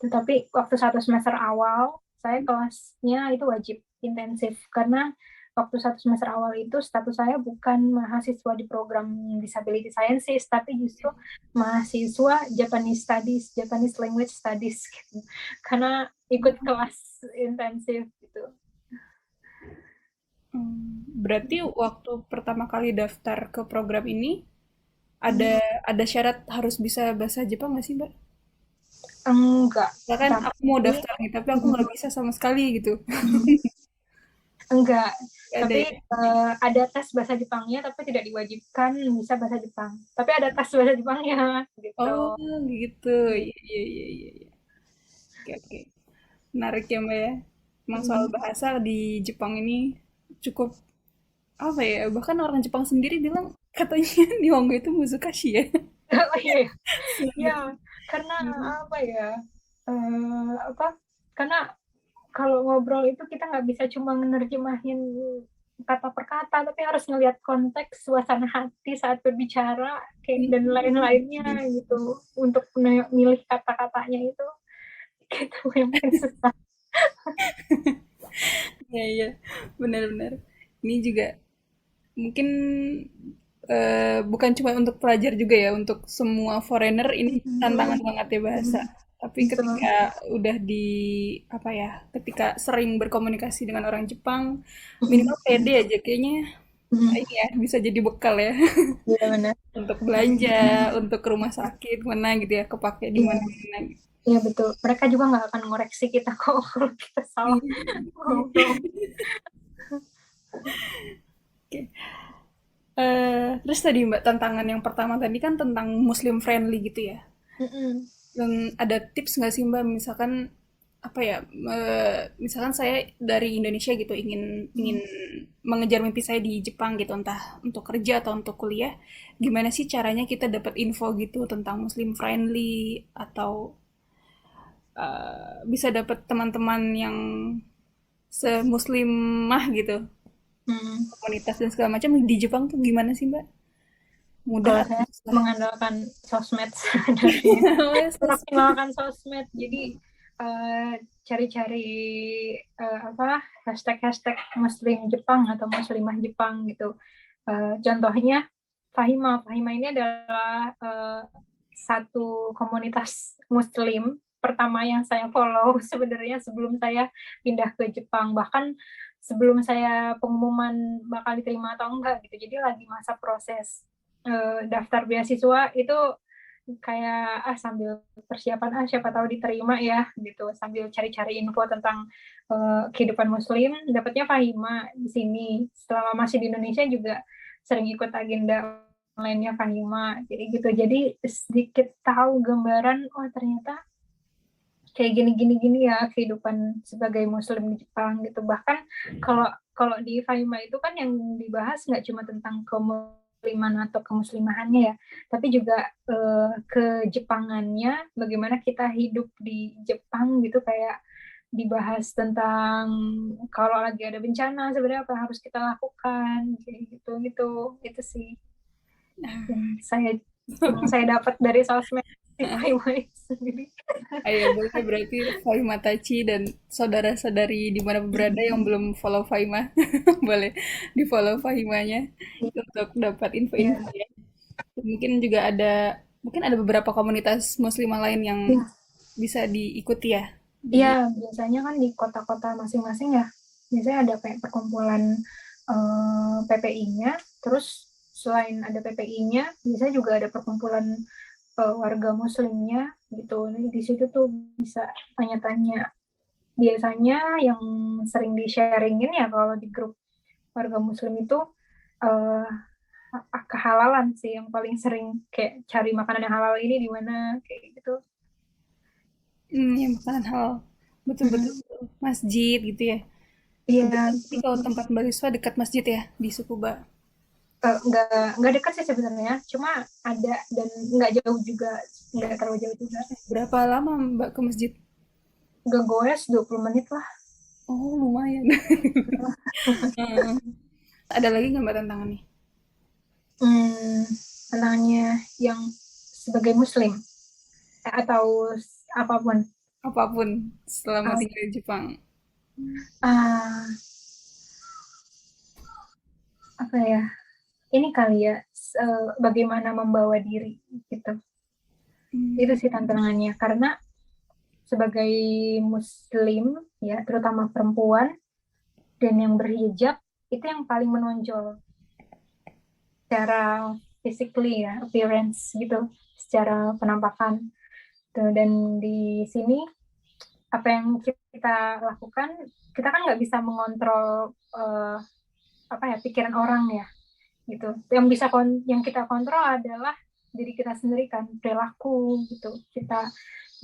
[SPEAKER 2] Tetapi waktu 1 semester awal saya kelasnya itu wajib intensif karena waktu 1 semester awal itu status saya bukan mahasiswa di program Disability Sciences tapi justru mahasiswa Japanese Studies, Japanese Language Studies gitu. Karena ikut kelas intensif gitu.
[SPEAKER 1] Berarti waktu pertama kali daftar ke program ini ada
[SPEAKER 2] Hmm,
[SPEAKER 1] ada syarat harus bisa bahasa Jepang nggak sih, Mbak?
[SPEAKER 2] enggak,
[SPEAKER 1] Misalkan aku mau
[SPEAKER 2] tapi
[SPEAKER 1] daftar nih, tapi aku nggak bisa sama sekali gitu.
[SPEAKER 2] enggak,
[SPEAKER 1] Nggak ada
[SPEAKER 2] tapi
[SPEAKER 1] ya?
[SPEAKER 2] ada tes bahasa Jepangnya, tapi tidak diwajibkan bisa bahasa Jepang. Tapi ada tes bahasa Jepangnya, gitu.
[SPEAKER 1] Oh, gitu. Iya, iya, iya, iya, iya. Oke, oke. Menarik ya, Mbak ya. Emang soal
[SPEAKER 2] Hmm.
[SPEAKER 1] bahasa di Jepang ini cukup apa ya? Bahkan orang Jepang sendiri bilang katanya Nihongo itu muzukashi ya.
[SPEAKER 2] Oh iya, ya,
[SPEAKER 1] Sulit.
[SPEAKER 2] karena apa ya? Apa? Karena kalau ngobrol itu kita nggak bisa cuma menerjemahin kata per kata, tapi harus ngelihat konteks, suasana hati saat berbicara, kayak dan lain-lainnya gitu. Untuk milih kata-katanya itu, gitu yang mungkin susah.
[SPEAKER 1] Iya, iya. Benar-benar. Ini juga mungkin bukan cuma untuk pelajar juga ya, untuk semua foreigner ini tantangan banget ya bahasa. Tapi ketika
[SPEAKER 2] Betul.
[SPEAKER 1] udah di apa ya, ketika sering berkomunikasi dengan orang Jepang, minimal pede aja kayaknya ini ya bisa jadi bekal ya
[SPEAKER 2] Iya benar.
[SPEAKER 1] untuk belanja, untuk ke rumah sakit mana gitu ya, kepake di
[SPEAKER 2] Iya,
[SPEAKER 1] mana-mana gitu.
[SPEAKER 2] iya betul. Mereka juga nggak akan ngoreksi kita kok kalau kita salah ngobrol.
[SPEAKER 1] Oke. Terus tadi Mbak tantangan yang pertama tadi kan tentang Muslim friendly gitu ya.
[SPEAKER 2] Mm-mm.
[SPEAKER 1] Dan ada tips nggak sih Mbak, misalkan apa ya, misalkan saya dari Indonesia gitu ingin ingin mengejar mimpi saya di Jepang gitu, entah untuk kerja atau untuk kuliah, gimana sih caranya kita dapat info gitu tentang Muslim friendly atau bisa dapat teman-teman yang semuslimah gitu,
[SPEAKER 2] Hmm.
[SPEAKER 1] komunitas dan segala macam di Jepang tuh gimana sih Mbak? Mudah
[SPEAKER 2] Kalau
[SPEAKER 1] atau
[SPEAKER 2] saya
[SPEAKER 1] susah?
[SPEAKER 2] mengandalkan sosmed sebenarnya,
[SPEAKER 1] Oh, sosmed.
[SPEAKER 2] mengoptimalkan sosmed. Jadi eh, cari-cari apa hashtag-hashtag Muslim Jepang atau Muslimah Jepang gitu. Contohnya Fahima. Fahima ini adalah satu komunitas Muslim pertama yang saya follow sebenarnya sebelum saya pindah ke Jepang. Bahkan sebelum saya pengumuman bakal diterima atau enggak gitu. Jadi lagi masa proses daftar beasiswa itu kayak sambil persiapan siapa tahu diterima ya gitu, sambil cari-cari info tentang kehidupan muslim. Dapatnya Fahima di sini. Selama masih di Indonesia juga sering ikut agenda lainnya Fahima, jadi gitu. Jadi sedikit tahu gambaran, oh ternyata kayak gini ya kehidupan sebagai muslim di Jepang gitu. Bahkan kalau kalau di Fahima itu kan yang dibahas nggak cuma tentang kemusliman atau kemuslimahannya ya, tapi juga kejepangannya, bagaimana kita hidup di Jepang gitu. Kayak dibahas tentang kalau lagi ada bencana sebenarnya apa yang harus kita lakukan, kayak gitu gitu. Itu sih yang saya dapat dari sosmed di Fahima itu sendiri.
[SPEAKER 1] Ayo, boleh berarti Faima Tachi dan saudara-saudari di mana berada yang belum follow Faima, boleh di follow Fahimanya untuk dapat info-info
[SPEAKER 2] Iya.
[SPEAKER 1] ya. Mungkin juga mungkin ada beberapa komunitas muslimah lain yang
[SPEAKER 2] Iya.
[SPEAKER 1] bisa diikuti ya
[SPEAKER 2] Iya,
[SPEAKER 1] di.
[SPEAKER 2] biasanya kan di kota-kota masing-masing ya, biasanya ada kayak perkumpulan PPI-nya, terus selain ada PPI-nya, biasanya juga ada perkumpulan warga muslimnya gitu. Nah, di situ tuh bisa tanya-tanya. Biasanya yang sering di-sharingin ya kalau di grup warga muslim itu eh, kehalalan sih yang paling sering, kayak cari makanan yang halal ini di mana, kayak gitu.
[SPEAKER 1] Yang makanan halal, betul-betul
[SPEAKER 2] Mhm.
[SPEAKER 1] masjid gitu ya.
[SPEAKER 2] Iya,
[SPEAKER 1] Kebetulan tapi kalau tempat Mbak Riswa dekat masjid ya di Sukuba.
[SPEAKER 2] nggak dekat sih sebenarnya, cuma ada dan nggak jauh juga, nggak terlalu jauh juga.
[SPEAKER 1] Berapa lama Mbak ke masjid?
[SPEAKER 2] Nggak goes 20 menit lah.
[SPEAKER 1] Oh, lumayan. Heeh. Ada lagi nggak Mbak tantangan nih?
[SPEAKER 2] Hmm, tantangannya yang sebagai muslim atau apapun.
[SPEAKER 1] Apapun selama
[SPEAKER 2] Ah,
[SPEAKER 1] tinggal di Jepang.
[SPEAKER 2] ah, apa ya, ini kali ya, bagaimana membawa diri gitu. Itu
[SPEAKER 1] Hmm,
[SPEAKER 2] sih tantangannya, karena sebagai muslim ya, terutama perempuan dan yang berhijab, itu yang paling menonjol secara physically ya, appearance gitu, secara penampakan. Tuh, dan di sini apa yang kita lakukan, kita kan nggak bisa mengontrol apa ya, pikiran orang ya gitu. Yang kita kontrol adalah diri kita sendiri kan, perilaku gitu kita.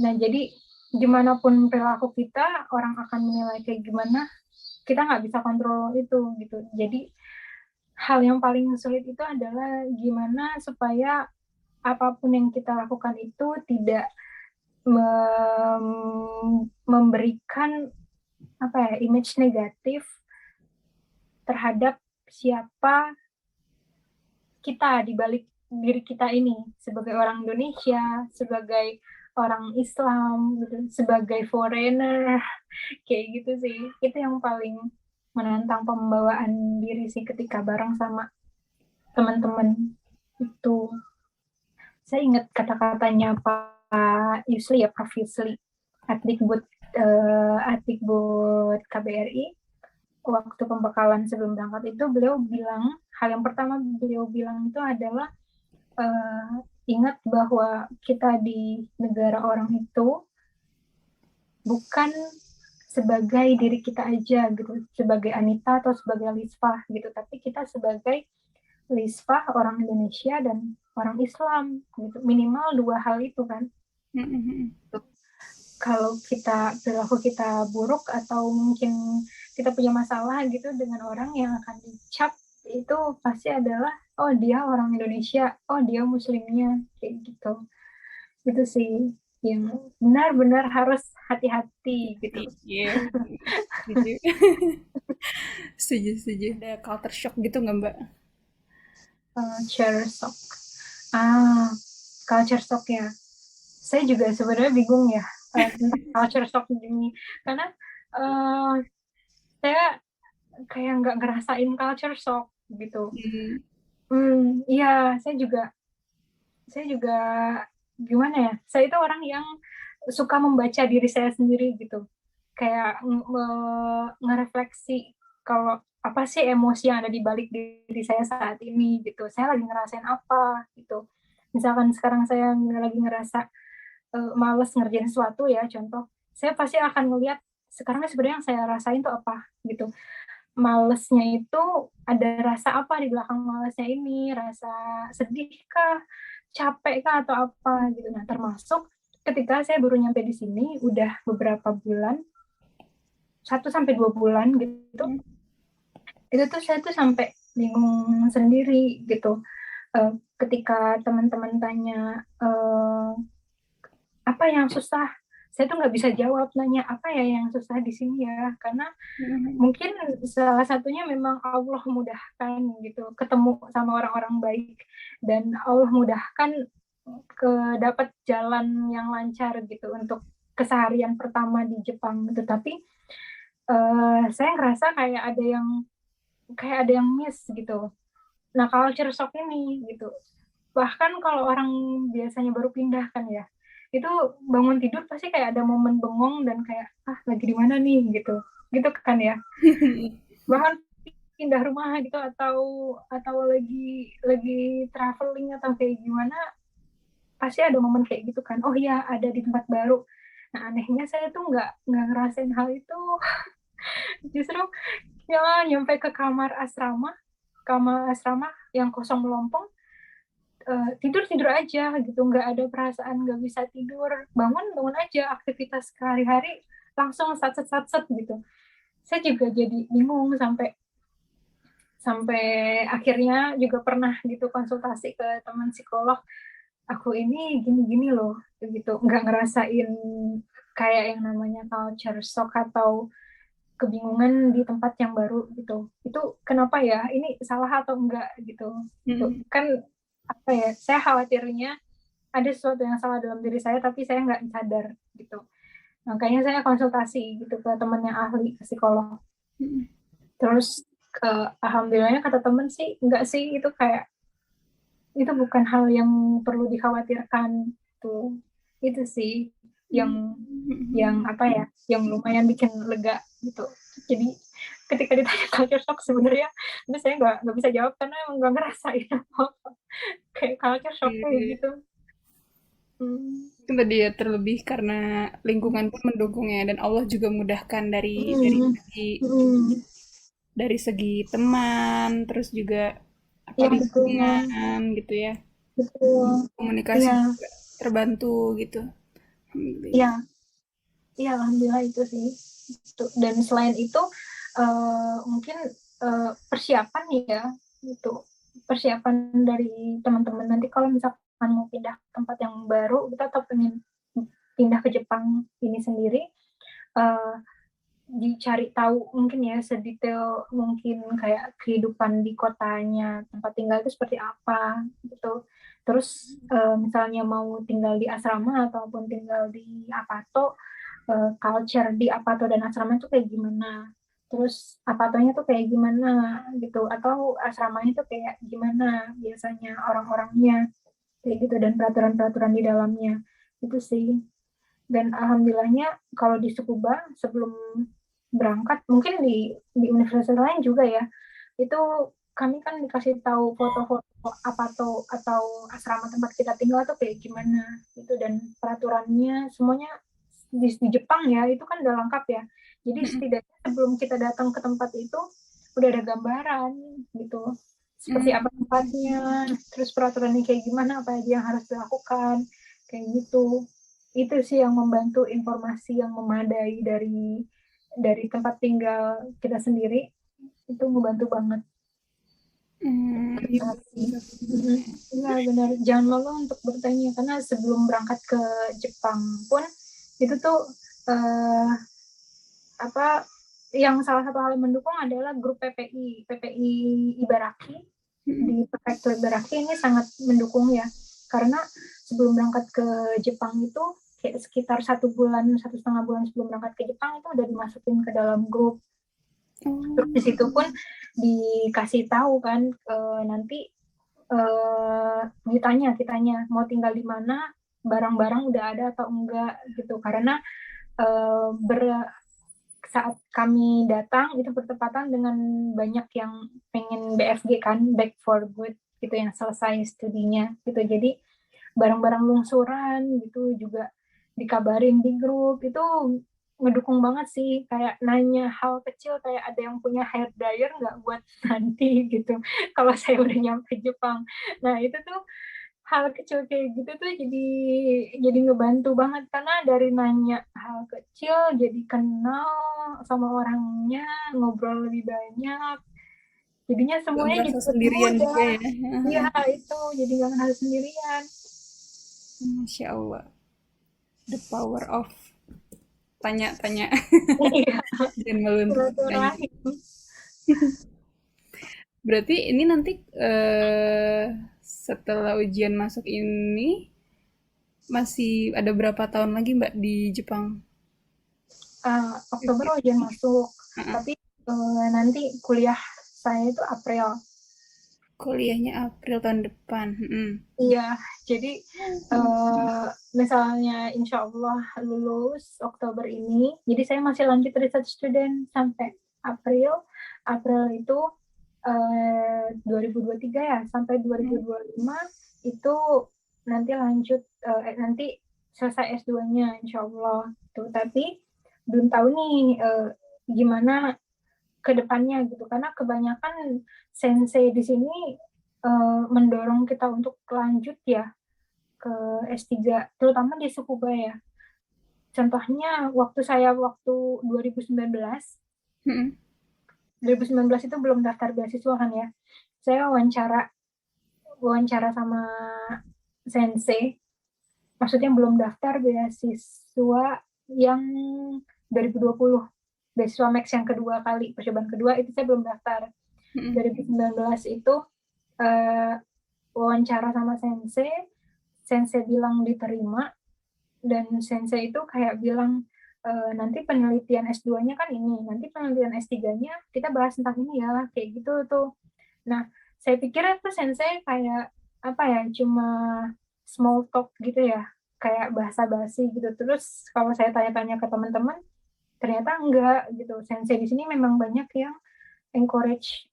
[SPEAKER 2] Nah jadi gimana pun perilaku kita, orang akan menilai kayak gimana, kita nggak bisa kontrol itu gitu. Jadi hal yang paling sulit itu adalah gimana supaya apapun yang kita lakukan itu tidak memberikan apa ya, image negatif terhadap siapa kita di balik diri kita ini, sebagai orang Indonesia, sebagai orang Islam gitu, sebagai foreigner, kayak gitu sih. Itu yang paling menantang pembawaan diri sih ketika bareng sama teman-teman itu. Saya ingat kata-katanya Pak Yusli ya, Prof. Yusli, Adikbud KBRI, waktu pembekalan sebelum berangkat itu beliau bilang, hal yang pertama beliau bilang itu adalah ingat bahwa kita di negara orang itu bukan sebagai diri kita aja gitu, sebagai Anita atau sebagai Lisfah gitu, tapi kita sebagai Lisfah orang Indonesia dan orang Islam gitu, minimal dua hal itu kan.
[SPEAKER 1] hmm, hmm, hmm.
[SPEAKER 2] kalau perilaku kita buruk atau mungkin kita punya masalah gitu dengan orang yang akan dicap itu pasti adalah oh dia orang Indonesia, oh dia muslimnya kayak gitu. Itu sih yang benar-benar harus hati-hati gitu.
[SPEAKER 1] Iya, setuju. Setuju, setuju. Ada culture shock gitu nggak, Mbak?
[SPEAKER 2] Culture shock. Ah, culture shock ya. Saya juga sebenarnya bingung ya tentang culture shock ini karena uh, saya kayak nggak ngerasain culture shock gitu.
[SPEAKER 1] Hmm.
[SPEAKER 2] Iya, saya juga gimana ya? Saya itu orang yang suka membaca diri saya sendiri gitu. Kayak ngerefleksi kalau apa sih emosi yang ada di balik diri saya saat ini gitu. Saya lagi ngerasain apa gitu. Misalkan sekarang saya lagi ngerasa males ngerjain sesuatu ya, contoh, saya pasti akan ngelihat sekarang sebenarnya yang saya rasain tuh apa gitu. Malesnya itu ada rasa apa di belakang malesnya ini, rasa sedih kah, capek kah atau apa gitu. Nah, termasuk ketika saya baru nyampe di sini udah beberapa bulan, 1 sampai 2 bulan gitu, itu tuh saya tuh sampai bingung sendiri gitu. Ketika teman-teman tanya apa yang susah, saya tuh nggak bisa jawab nanya apa ya yang susah di sini ya, karena mungkin salah satunya memang Allah mudahkan gitu ketemu sama orang-orang baik dan Allah mudahkan ke dapat jalan yang lancar gitu untuk keseharian pertama di Jepang gitu. Tapi saya ngerasa kayak ada yang miss gitu. Nah, culture shock ini gitu, bahkan kalau orang biasanya baru pindah kan ya, itu bangun tidur pasti kayak ada momen bengong dan kayak lagi di mana nih gitu gitu kan ya. Bahkan pindah rumah gitu atau lagi traveling atau kayak gimana pasti ada momen kayak gitu kan, oh ya ada di tempat baru. Nah, anehnya saya tuh nggak ngerasain hal itu. Justru ya nyampe ke kamar asrama yang kosong melompong, tidur tidur aja gitu, nggak ada perasaan nggak bisa tidur, bangun bangun aja aktivitas sehari-hari langsung satset satset gitu. Saya juga jadi bingung sampai sampai akhirnya juga pernah gitu konsultasi ke teman psikolog, aku ini gini-gini loh gitu, nggak ngerasain kayak yang namanya culture shock atau kebingungan di tempat yang baru gitu. Itu kenapa ya? Ini salah atau enggak gitu. Itu kan apa ya? Saya khawatirnya ada sesuatu yang salah dalam diri saya tapi saya nggak sadar gitu. Makanya saya konsultasi gitu ke teman yang ahli ke psikolog. Terus alhamdulillahnya kata temen sih enggak sih, itu kayak itu bukan hal yang perlu dikhawatirkan tuh. Itu sih yang apa ya, yang lumayan bikin lega gitu. Jadi ketika ditanya culture shock sebenarnya itu saya nggak bisa jawab karena emang nggak ngerasain apa kayak culture shock kayak
[SPEAKER 1] Iya.
[SPEAKER 2] gitu. Hmm.
[SPEAKER 1] Itu tadi ya terlebih karena lingkungan pun mendukung ya dan Allah juga mudahkan
[SPEAKER 2] Hmm. Hmm.
[SPEAKER 1] dari segi teman, terus juga apa
[SPEAKER 2] Iya betul,
[SPEAKER 1] lingkungan gitu ya.
[SPEAKER 2] betul.
[SPEAKER 1] Komunikasi
[SPEAKER 2] Iya,
[SPEAKER 1] juga terbantu gitu. Alhamdulillah.
[SPEAKER 2] iya, iya, alhamdulillah itu sih. Dan selain itu mungkin persiapan ya gitu, persiapan dari teman-teman nanti kalau misalkan mau pindah ke tempat yang baru kita atau pengen pindah ke Jepang ini sendiri, eh, dicari tahu mungkin ya sedetail mungkin kayak kehidupan di kotanya tempat tinggal itu seperti apa gitu. Terus misalnya mau tinggal di asrama ataupun tinggal di apato, culture di apato dan asrama itu kayak gimana, terus apatonya tuh kayak gimana gitu, atau asramanya tuh kayak gimana biasanya orang-orangnya kayak gitu, dan peraturan-peraturan di dalamnya itu sih. Dan alhamdulillahnya kalau di Tsukuba sebelum berangkat, mungkin di universitas lain juga ya, itu kami kan dikasih tahu foto-foto atau asrama tempat kita tinggal tuh kayak gimana gitu, dan peraturannya semuanya di Jepang ya itu kan udah lengkap ya. Jadi setidaknya sebelum kita datang ke tempat itu udah ada gambaran gitu, seperti apa tempatnya, terus peraturannya kayak gimana, apa aja yang harus dilakukan kayak gitu. itu sih yang membantu informasi yang memadai dari tempat tinggal kita sendiri, itu membantu banget.
[SPEAKER 1] Iya,
[SPEAKER 2] Iya benar, jangan malu untuk bertanya karena sebelum berangkat ke Jepang pun itu tuh apa yang salah satu hal yang mendukung adalah grup PPI Ibaraki di prefektur Ibaraki ini sangat mendukung ya, karena sebelum berangkat ke Jepang itu kayak sekitar 1,5 bulan sebelum berangkat ke Jepang itu udah dimasukin ke dalam grup. Terus di situ pun dikasih tahu kan nanti ditanya mau tinggal di mana, barang-barang udah ada atau enggak gitu, karena saat kami datang itu bertepatan dengan banyak yang pengen BFG kan, back for good gitu, yang selesai studinya gitu, jadi barang-barang lungsuran gitu juga dikabarin di grup. Itu ngedukung banget sih, kayak nanya hal kecil kayak ada yang punya hair dryer nggak buat nanti gitu kalau saya udah nyampe Jepang. Nah itu tuh hal kecil kayak gitu tuh jadi ngebantu banget, karena dari nanya hal kecil jadi kenal sama orangnya, ngobrol lebih banyak, jadinya
[SPEAKER 1] nggak
[SPEAKER 2] semuanya
[SPEAKER 1] merasa
[SPEAKER 2] jadi lebih
[SPEAKER 1] sendirian juga
[SPEAKER 2] mudah.
[SPEAKER 1] ya.
[SPEAKER 2] Iya itu jadi nggak harus sendirian.
[SPEAKER 1] Masya Allah, the power of tanya-tanya
[SPEAKER 2] Iya,
[SPEAKER 1] dan malu untuk bertanya.
[SPEAKER 2] silaturahim.
[SPEAKER 1] Berarti ini nanti setelah ujian masuk ini masih ada berapa tahun lagi Mbak di Jepang?
[SPEAKER 2] Oktober ujian masuk,
[SPEAKER 1] Heeh.
[SPEAKER 2] tapi nanti kuliah saya itu April.
[SPEAKER 1] Kuliahnya April tahun depan. Mm.
[SPEAKER 2] Iya, jadi misalnya insya Allah lulus Oktober ini, jadi saya masih lanjut research student sampai April. April itu 2023 ya, sampai 2025 itu nanti lanjut, nanti selesai S2-nya insya Allah. Tuh, tapi belum tahu nih gimana ke depannya gitu, karena kebanyakan sensei di sini mendorong kita untuk lanjut ya ke S3, terutama di Tsukuba ya. Contohnya waktu 2019,
[SPEAKER 1] Mm.
[SPEAKER 2] 2019 itu belum daftar beasiswa kan ya. Saya wawancara sama sensei, maksudnya belum daftar beasiswa yang 2020, beasiswa Max yang kedua kali, percobaan kedua itu saya belum daftar.
[SPEAKER 1] Mm.
[SPEAKER 2] 2019 itu eh, wawancara sama sensei, sensei bilang diterima, dan sensei itu kayak bilang nanti penelitian S2-nya kan ini, nanti penelitian S3-nya kita bahas tentang ini ya, kayak gitu tuh. Nah, saya pikir itu sensei kayak apa ya, cuma small talk gitu ya, kayak bahasa basi gitu. Terus kalau saya tanya-tanya ke teman-teman, ternyata enggak gitu. Sensei di sini memang banyak yang encourage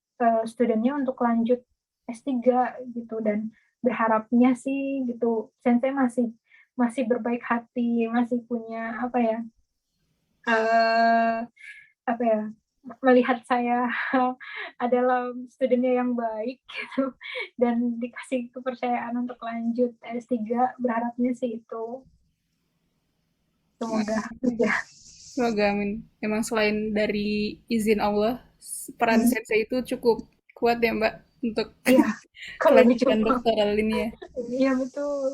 [SPEAKER 2] studentnya untuk lanjut S3 gitu, dan berharapnya sih gitu sensei masih masih berbaik hati, masih punya apa ya, uh, apa ya, melihat saya adalah studennya yang baik gitu, dan dikasih kepercayaan untuk lanjut S3, berharapnya sih itu, semoga ya.
[SPEAKER 1] Semoga amin. Emang selain dari izin Allah, peran
[SPEAKER 2] Hmm,
[SPEAKER 1] sensei itu cukup kuat ya Mbak untuk
[SPEAKER 2] iya kalau
[SPEAKER 1] kelanjutan
[SPEAKER 2] dicoba,
[SPEAKER 1] doktoral ini ya.
[SPEAKER 2] iya betul.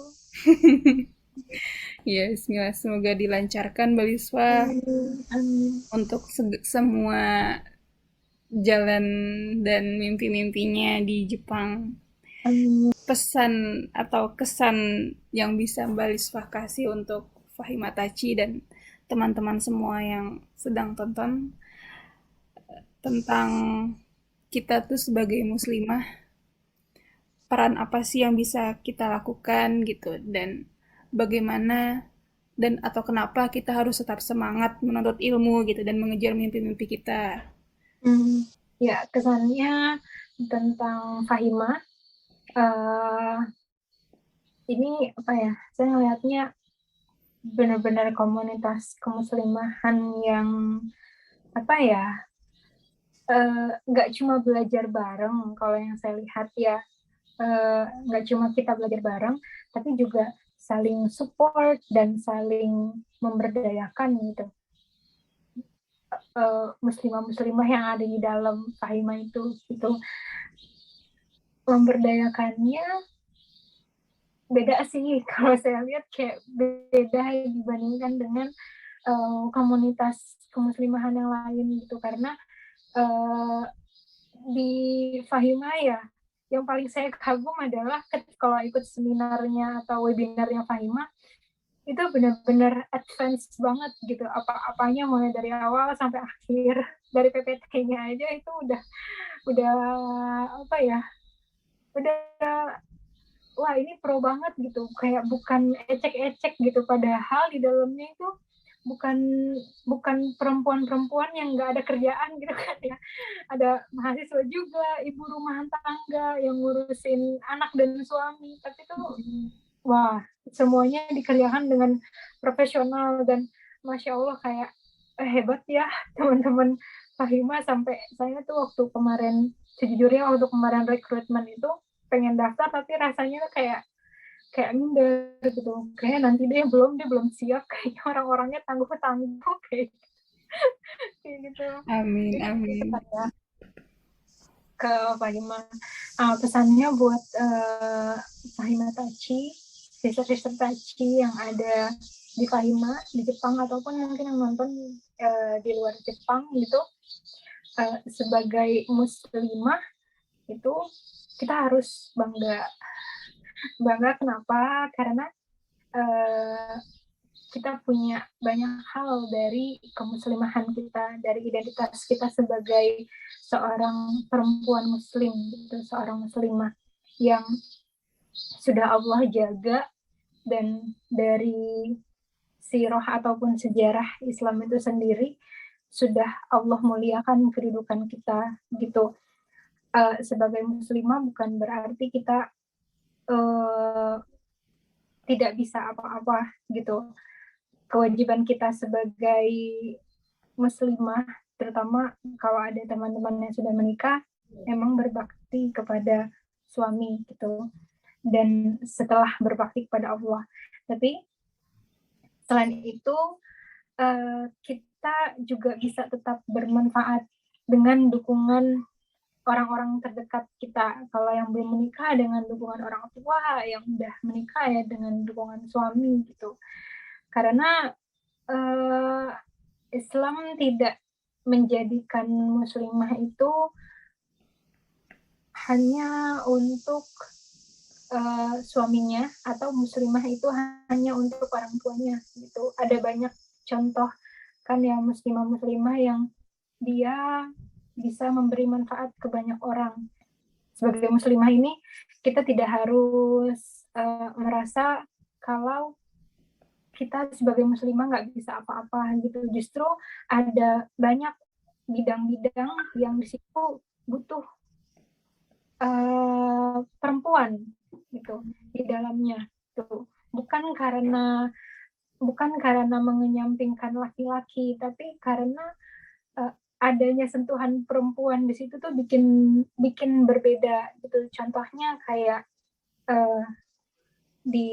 [SPEAKER 1] Ya, bismillah. Semoga dilancarkan Mbak Liswa
[SPEAKER 2] Amin, amin,
[SPEAKER 1] untuk semua jalan dan mimpi-mimpinya di Jepang.
[SPEAKER 2] amin.
[SPEAKER 1] Pesan atau kesan yang bisa Mbak Liswa kasih untuk Fahima Tachi dan teman-teman semua yang sedang tonton tentang kita tuh sebagai muslimah, peran apa sih yang bisa kita lakukan gitu, dan bagaimana dan atau kenapa kita harus tetap semangat menuntut ilmu gitu dan mengejar mimpi-mimpi kita.
[SPEAKER 2] Ya, kesannya tentang Fahima, eh ini apa ya, saya ngelihatnya benar-benar komunitas kemuslimahan yang apa ya, nggak cuma belajar bareng, kalau yang saya lihat ya, nggak cuma kita belajar bareng, tapi juga saling support dan saling memberdayakan gitu. Muslimah-muslimah yang ada di dalam Fahima itu memberdayakannya beda sih kalau saya lihat, kayak beda dibandingkan dengan komunitas kemuslimahan yang lain gitu, karena di Fahima ya yang paling saya kagum adalah kalau ikut seminarnya atau webinarnya Fahima, itu benar-benar advance banget gitu, apa-apanya mulai dari awal sampai akhir, dari PPT-nya aja itu udah apa ya, udah wah ini pro banget gitu, kayak bukan ecek-ecek gitu, padahal di dalamnya itu bukan perempuan-perempuan yang nggak ada kerjaan gitu kan ya, ada mahasiswa juga, ibu rumah tangga yang ngurusin anak dan suami, tapi tuh wah semuanya dikerjakan dengan profesional, dan masya Allah kayak hebat ya teman-teman Fahima. Sampai saya tuh waktu kemarin rekrutmen itu pengen daftar, tapi rasanya tuh kayak minder gitu, kayak nanti dia belum siap, kayaknya orang-orangnya tangguh kayak gitu.
[SPEAKER 1] Amin,
[SPEAKER 2] Jadi
[SPEAKER 1] amin.
[SPEAKER 2] pesannya ke Fahima, pesannya buat Fahima Tachi, sister-sister Tachi yang ada di Fahima di Jepang, ataupun mungkin yang nonton di luar Jepang gitu, sebagai muslimah itu kita harus bangga. Kenapa? Karena kita punya banyak hal dari kemuslimahan kita, dari identitas kita sebagai seorang perempuan muslim gitu, seorang muslimah yang sudah Allah jaga, dan dari sirah ataupun sejarah Islam itu sendiri sudah Allah muliakan kedudukan kita gitu. Sebagai muslimah bukan berarti kita tidak bisa apa-apa gitu. Kewajiban kita sebagai muslimah, terutama kalau ada teman-teman yang sudah menikah, memang berbakti kepada suami gitu, dan setelah berbakti kepada Allah. Tapi selain itu kita juga bisa tetap bermanfaat dengan dukungan orang-orang terdekat kita. Kalau yang belum menikah, dengan dukungan orang tua, yang udah menikah ya dengan dukungan suami gitu. Karena Islam tidak menjadikan muslimah itu hanya untuk suaminya, atau muslimah itu hanya untuk orang tuanya gitu. Ada banyak contoh kan yang muslimah yang dia bisa memberi manfaat ke banyak orang. Sebagai muslimah ini kita tidak harus merasa kalau kita sebagai muslimah nggak bisa apa-apa gitu. Justru ada banyak bidang-bidang yang di situ butuh perempuan gitu di dalamnya tuh. Bukan karena mengenyampingkan laki-laki, tapi karena adanya sentuhan perempuan di situ tuh bikin berbeda gitu. Contohnya kayak di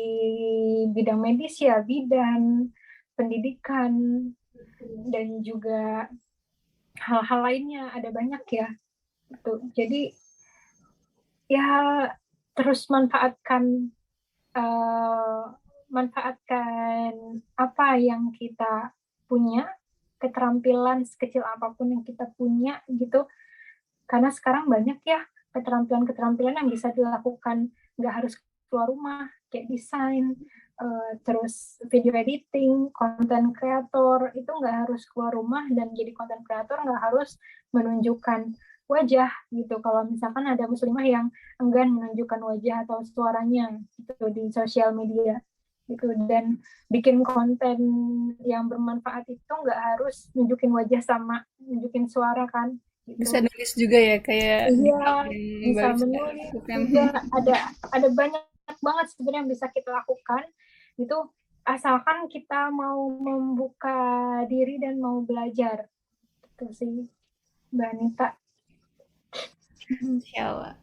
[SPEAKER 2] bidang medis ya, bidan, pendidikan, dan juga hal-hal lainnya ada banyak ya. Gitu. Jadi ya terus manfaatkan apa yang kita punya, keterampilan sekecil apapun yang kita punya gitu, karena sekarang banyak ya keterampilan-keterampilan yang bisa dilakukan nggak harus keluar rumah, kayak desain, terus video editing, content creator, itu nggak harus keluar rumah, dan jadi content creator nggak harus menunjukkan wajah gitu. Kalau misalkan ada muslimah yang enggan menunjukkan wajah atau suaranya gitu di sosial media gitu, dan bikin konten yang bermanfaat itu nggak harus nunjukin wajah sama nunjukin suara kan
[SPEAKER 1] Bisa
[SPEAKER 2] gitu.
[SPEAKER 1] nulis juga ya, kayak di
[SPEAKER 2] Iya,
[SPEAKER 1] blog yang
[SPEAKER 2] bisa
[SPEAKER 1] Mbak bisa
[SPEAKER 2] menulis
[SPEAKER 1] lakukan.
[SPEAKER 2] juga, ada banyak banget sebenarnya yang bisa kita lakukan itu, asalkan kita mau membuka diri dan mau belajar gitu sih Mbak Anita.
[SPEAKER 1] Insya Allah.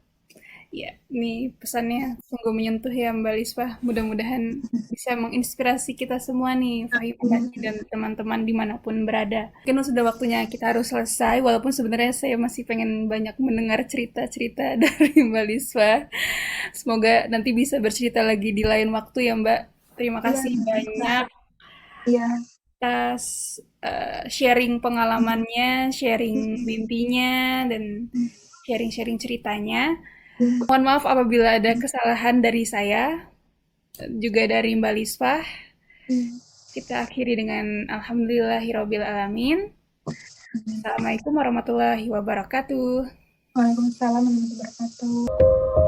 [SPEAKER 1] Ya, ini pesannya sungguh menyentuh ya Mbak Liswa. Mudah-mudahan bisa menginspirasi kita semua nih, Fahim dan teman-teman dimanapun berada. Mungkin sudah waktunya kita harus selesai, walaupun sebenarnya saya masih pengen banyak mendengar cerita-cerita dari Mbak Liswa. Semoga nanti bisa bercerita lagi di lain waktu ya Mbak. Terima
[SPEAKER 2] Iya,
[SPEAKER 1] kasih banyak
[SPEAKER 2] iya.
[SPEAKER 1] atas sharing pengalamannya, sharing mimpinya, dan sharing-sharing ceritanya. Mohon maaf apabila ada kesalahan dari saya, juga dari Mbak Lisfah. Kita akhiri dengan Alhamdulillahirabbil alamin. Assalamualaikum warahmatullahi wabarakatuh.
[SPEAKER 2] Waalaikumsalam warahmatullahi wabarakatuh.